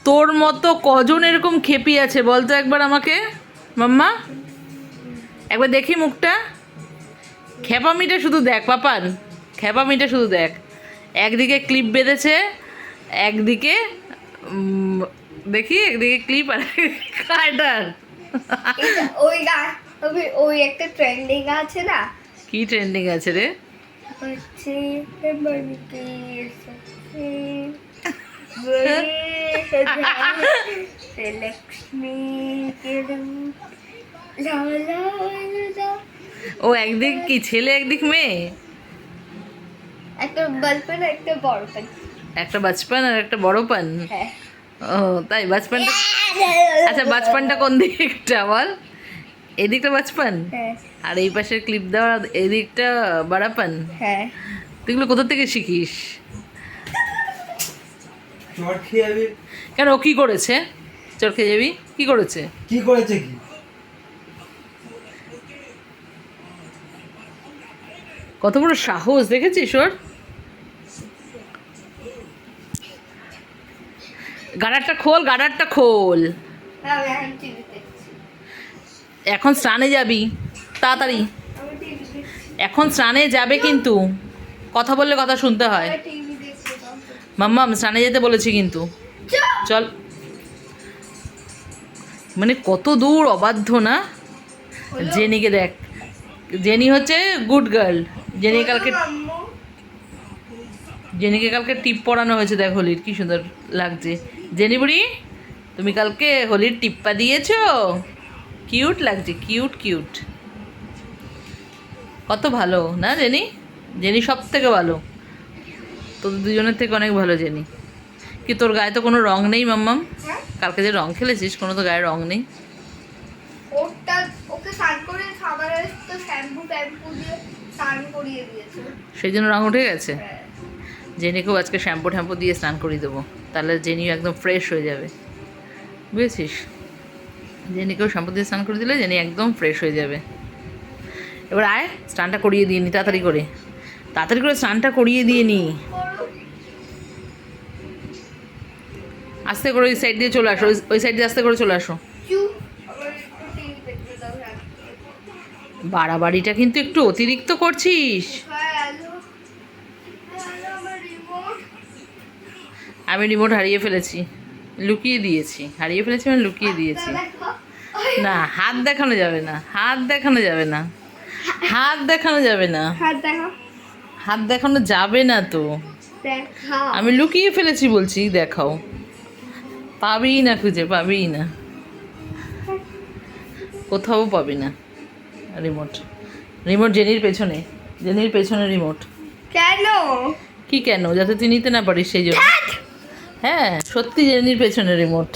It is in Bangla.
তোর মতো কজন এরকম খেপি আছে বলতো একবার আমাকে মাম্মা, একবার দেখি মুখটা। খেপামিটা শুধু দেখ পাপান, খেপামিটা শুধু দেখ। একদিকে ক্লিপ বেঁধেছে, একদিকে দেখি একদিকে ক্লিপ আর কাটার। ওই ওই একটা ট্রেন্ডিং আছে না? কি ট্রেন্ডিং আছে রে? হচ্ছে লক্ষ্মী ও একদিক কি ছেলে একদিক মেয়ে? একটা বাচপান একটা বড় পান। একটা বাচপান আর একটা বড় পান। হ্যাঁ। ও তাই বাচপানটা, আচ্ছা বাচপানটা কোন দিকটা বল? এদিকটা বাচপান হ্যাঁ। আর এই পাশের ক্লিপ দেওয়া এদিকটা বাড়াপান। হ্যাঁ। তুই এগুলো কোথা থেকে শিখিস? চট খেয়ে যাবি। কেন ও কি করেছে? চোর খেয়ে যাবি কি করেছে? কি করেছে কি? কত বড় সাহস দেখেছিস ওর? গাডারটা খোল, গাডারটা খোল। আমি এখন টিভি দেখছি। এখন স্নানে যাবি তাড়াতাড়ি, আমি টিভি দেখছি। এখন স্নানে যাবে কিন্তু কথা বললে কথা শুনতে হয়। আমি টিভি দেখছি। মাম্মা আমি স্নানে যেতে বলেছি কিন্তু চল। মানে কত দূর অবাধ্য না? জেনিকে দেখ, জেনি হচ্ছে গুড গার্ল। জেনিকে কালকে টিপ পরানো হয়েছে, দেখ হোলির কি সুন্দর লাগছে। জেনি বুড়ি তুমি কালকে হোলির টিপ্পা দিয়েছো, কিউট লাগছে, কিউট কিউট। কত ভালো না জেনি? জেনি সব থেকে ভালো, তোদের দুজনের থেকে অনেক ভালো জেনি। কি তোর গায়ে তো কোনো রং নেই মাম্মাম? হ্যাঁ? কালকে যে রং খেলেছিস কোনো তো গায়ে রং নেই। ওকে স্নান করে খাবারের তো শ্যাম্পু দিয়ে স্নান করিয়ে দিয়েছে। সেই জন্য রং উঠে গেছে। হ্যাঁ। জেনিকেও আজকে শ্যাম্পু ট্যাম্পু দিয়ে স্নান করিয়ে দেবো, তাহলে জেনিও একদম ফ্রেশ হয়ে যাবে, বুঝেছিস? জেনিকেও শ্যাম্পু দিয়ে স্নান করে দিলে জেনি একদম ফ্রেশ হয়ে যাবে। এবার আয় স্নানটা করিয়ে দিয়ে নি, তাড়াতাড়ি করে, তাড়াতাড়ি করে স্নানটা করিয়ে দিয়ে নি। আস্তে করে ওই সাইড দিয়ে চলে আসো, ওই সাইড দিয়ে আস্তে করে চলে আসো। বাড়াবাড়িটা কিন্তু একটু অতিরিক্ত করছিস। আমি রিমোট হারিয়ে ফেলেছি, লুকিয়ে দিয়েছি, হারিয়ে ফেলেছি মানে লুকিয়ে দিয়েছি। না হাত দেখানো যাবে না, হাত দেখানো যাবে না, হাত দেখানো যাবে না, হাত দেখানো যাবে না তো। আমি লুকিয়ে ফেলেছি বলছি, দেখাও। পাবেই না, খুঁজে পাবেই না, কোথাও পাবি না রিমোট। রিমোট জেনির পেছনে, জেনির পেছনে রিমোট। কেন? কি কেন? যাতে তুই নিতে না পারিস সেই জন্য। হ্যাঁ সত্যি জেনির পেছনে রিমোট।